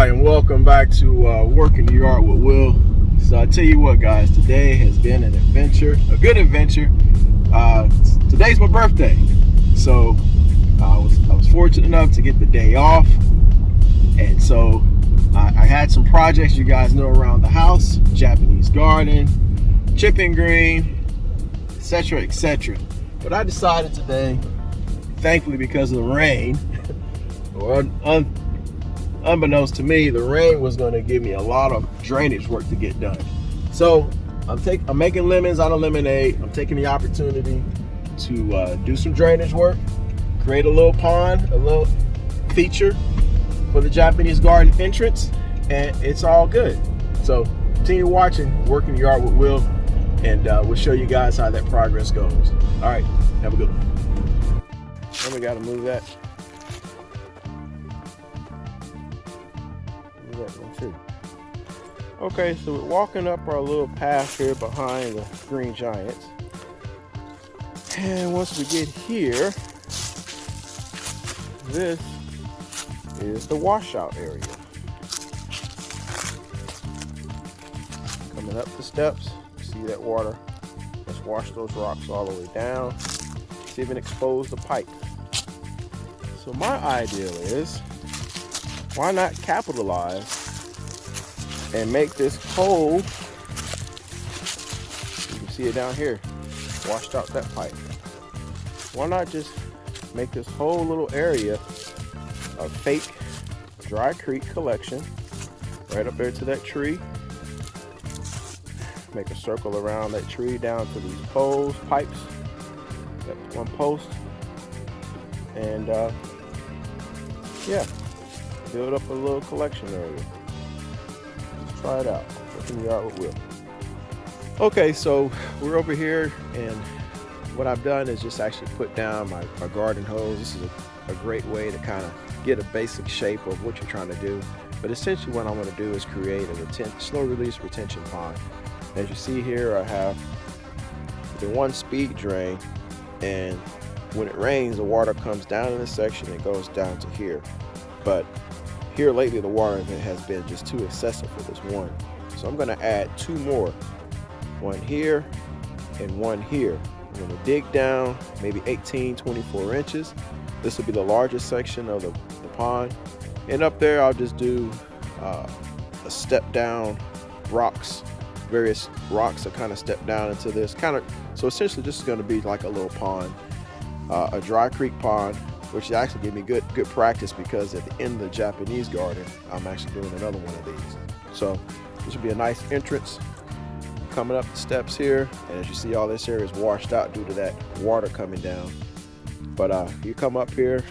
Hi, and welcome back to Working the Yard with Will. So I tell you what, guys, today has been an adventure, a good adventure. Today's my birthday, so I was fortunate enough to get the day off, and so I had some projects you guys know around the house: Japanese garden, chipping green, etc., etc. But I decided today, thankfully because of the rain, or unbeknownst to me, the rain was going to give me a lot of drainage work to get done. So I'm making lemons out of lemonade. I'm taking the opportunity to do some drainage work, create a little pond, a little feature for the Japanese garden entrance, and it's all good. So continue watching Working the Yard with Will, and we'll show you guys how that progress goes. All right, have a good one. Then we got to move that. That one too. Okay, so we're walking up our little path here behind the green giants, and once we get here, this is the washout area. Coming up the steps, see that water. Let's wash those rocks all the way down. See if it expose the pipe. So my idea is, why not capitalize and make this hole? You can see it down here, washed out that pipe. Why not just make this whole little area a fake dry creek collection right up there to that tree? Make a circle around that tree down to these poles, pipes, that one post, and yeah. Build up a little collection area. Let's try it out. Working the Yard with Will. Okay, so we're over here, and what I've done is just actually put down my garden hose. This is a great way to kind of get a basic shape of what you're trying to do. But essentially what I'm going to do is create a slow release retention pond. As you see here, I have the one speed drain, and when it rains, the water comes down in this section and goes down to here. But here lately, the water has been just too excessive for this one. So I'm gonna add two more, one here and one here. I'm gonna dig down maybe 18, 24 inches. This will be the largest section of the pond. And up there, I'll just do a step down rocks, various rocks that kind of step down into this. So essentially this is gonna be like a little pond, a dry creek pond, which actually gave me good practice, because at the end of the Japanese garden, I'm actually doing another one of these. So this will be a nice entrance coming up the steps here, and as you see, all this area is washed out due to that water coming down. But you come up here,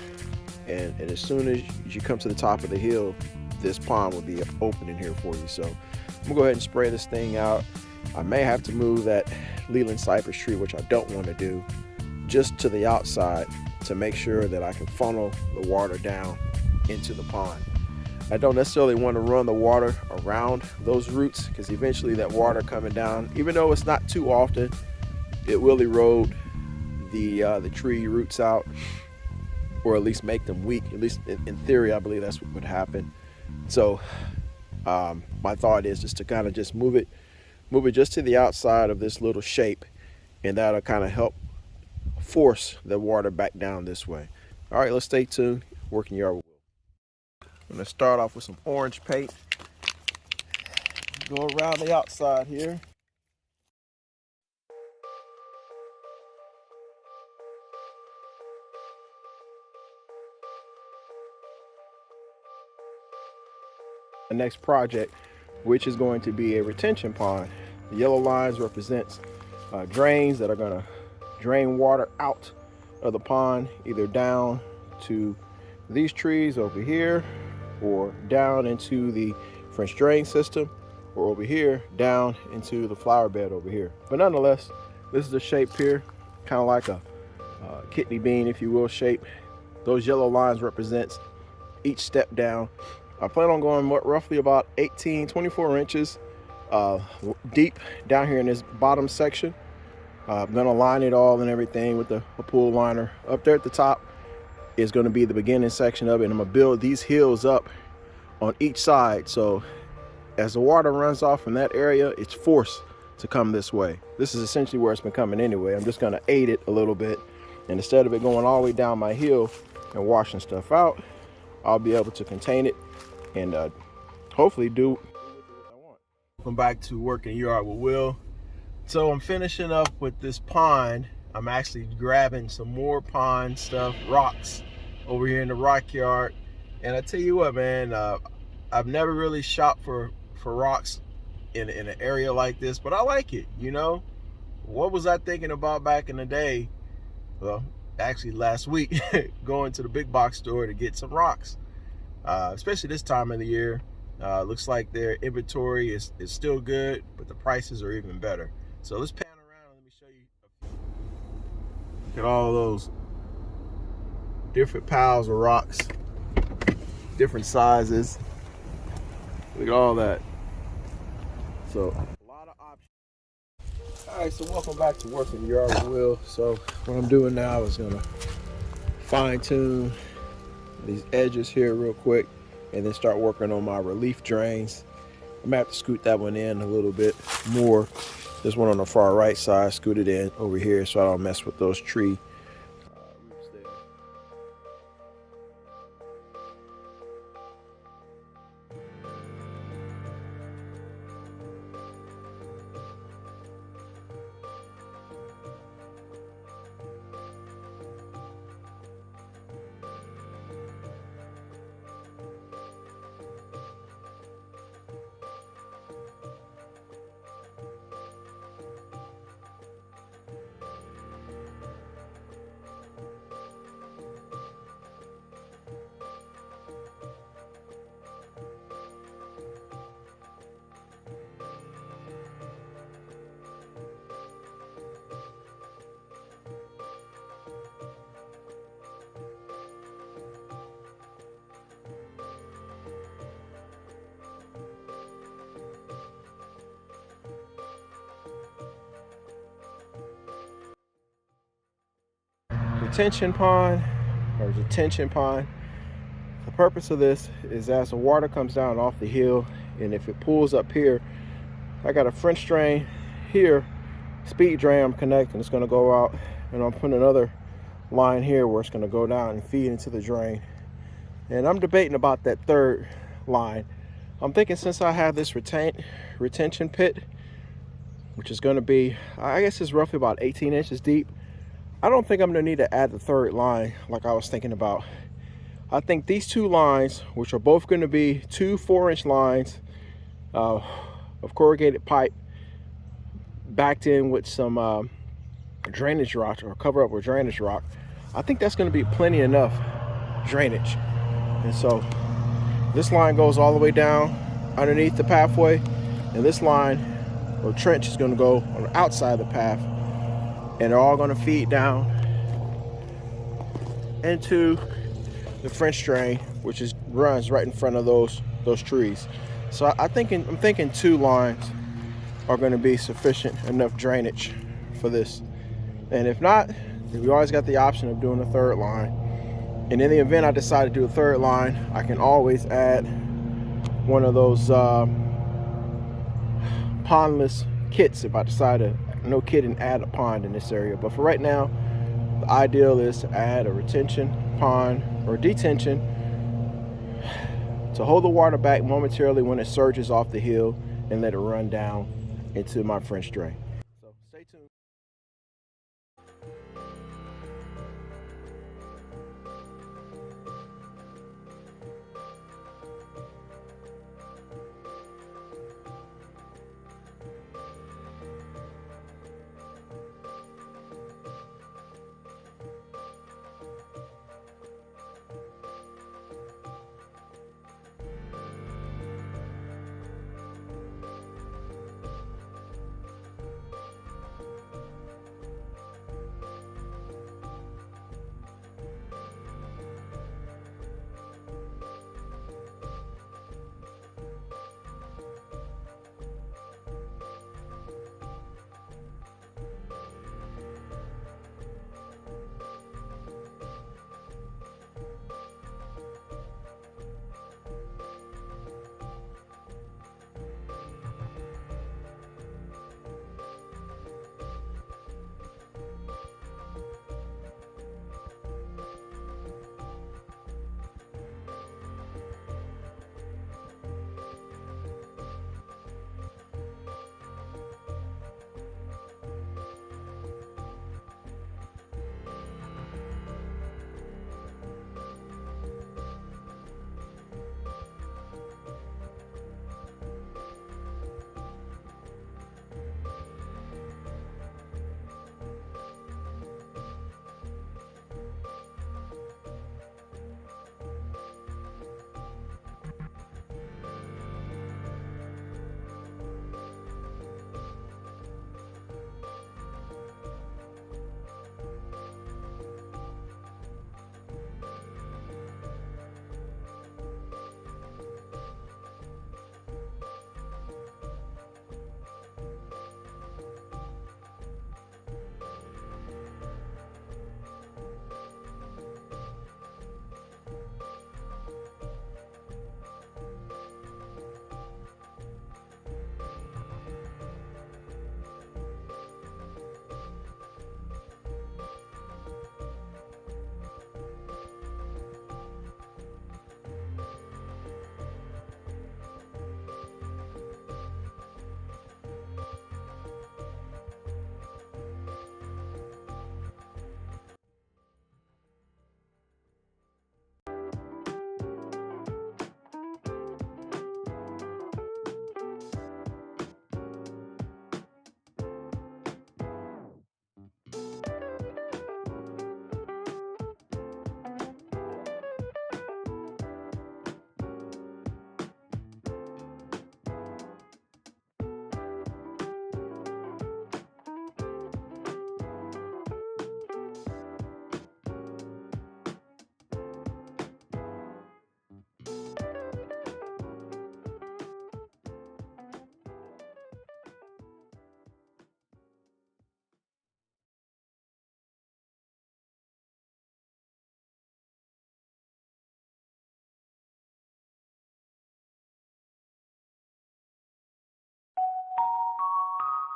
and as soon as you come to the top of the hill, this pond will be open in here for you. So I'm gonna go ahead and spray this thing out. I may have to move that Leland cypress tree, which I don't want to do, just to the outside, to make sure that I can funnel the water down into the pond. I don't necessarily want to run the water around those roots, because eventually that water coming down, even though it's not too often, it will erode the tree roots out, or at least make them weak. At least in theory, I believe that's what would happen. So my thought is just to kind of just move it just to the outside of this little shape, and that'll kind of help force the water back down this way. All right, let's stay tuned. Working Yard with Will. I'm gonna start off with some orange paint. Go around the outside here. The next project, which is going to be a retention pond. The yellow lines represents drains that are gonna drain water out of the pond, either down to these trees over here, or down into the French drain system, or over here down into the flower bed over here. But nonetheless, this is the shape here, kind of like a kidney bean, if you will, shape. Those yellow lines represents each step down. I plan on going roughly about 24 inches deep down here in this bottom section. I'm gonna line it all and everything with a pool liner. Up there at the top is gonna be the beginning section of it, and I'm gonna build these hills up on each side. So as the water runs off from that area, it's forced to come this way. This is essentially where it's been coming anyway. I'm just gonna aid it a little bit. And instead of it going all the way down my hill and washing stuff out, I'll be able to contain it and hopefully do what I want. Welcome back to Working Yard with Will. So I'm finishing up with this pond. I'm actually grabbing some more pond stuff, rocks, over here in the rock yard. And I tell you what, man, I've never really shopped for rocks in an area like this, but I like it. You know, what was I thinking about back in the day? Well, actually last week, going to the big box store to get some rocks, especially this time of the year. Looks like their inventory is still good, but the prices are even better. So let's pan around and let me show you. Look at all those different piles of rocks, different sizes. Look at all that. So a lot of options. All right, so welcome back to Working Yard with Will. So what I'm doing now is gonna fine tune these edges here real quick and then start working on my relief drains. I'm gonna have to scoot that one in a little bit more. This one on the far right side, scoot it in over here so I don't mess with those tree roots there. Retention pond or detention pond. The purpose of this is as the water comes down off the hill, and if it pulls up here, I got a French drain here, speed drain I'm connecting. It's going to go out, and I'm putting another line here where it's going to go down and feed into the drain. And I'm debating about that third line. I'm thinking since I have this retention pit, which is going to be, I guess it's roughly about 18 inches deep, I don't think I'm going to need to add the third line like I was thinking about. I think these two lines, which are both going to be two 4-inch lines of corrugated pipe backed in with some drainage rock, or cover up with drainage rock, I think that's going to be plenty enough drainage. And so this line goes all the way down underneath the pathway, and this line or trench is going to go on the outside of the path, and they're all going to feed down into the French drain, which runs right in front of those trees. So I'm thinking two lines are going to be sufficient enough drainage for this. And if not, we always got the option of doing a third line. And in the event I decide to do a third line, I can always add one of those pondless kits if I decide to, no kidding, add a pond in this area. But for right now, the ideal is to add a retention pond or detention to hold the water back momentarily when it surges off the hill and let it run down into my French drain. So stay tuned.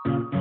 Bye.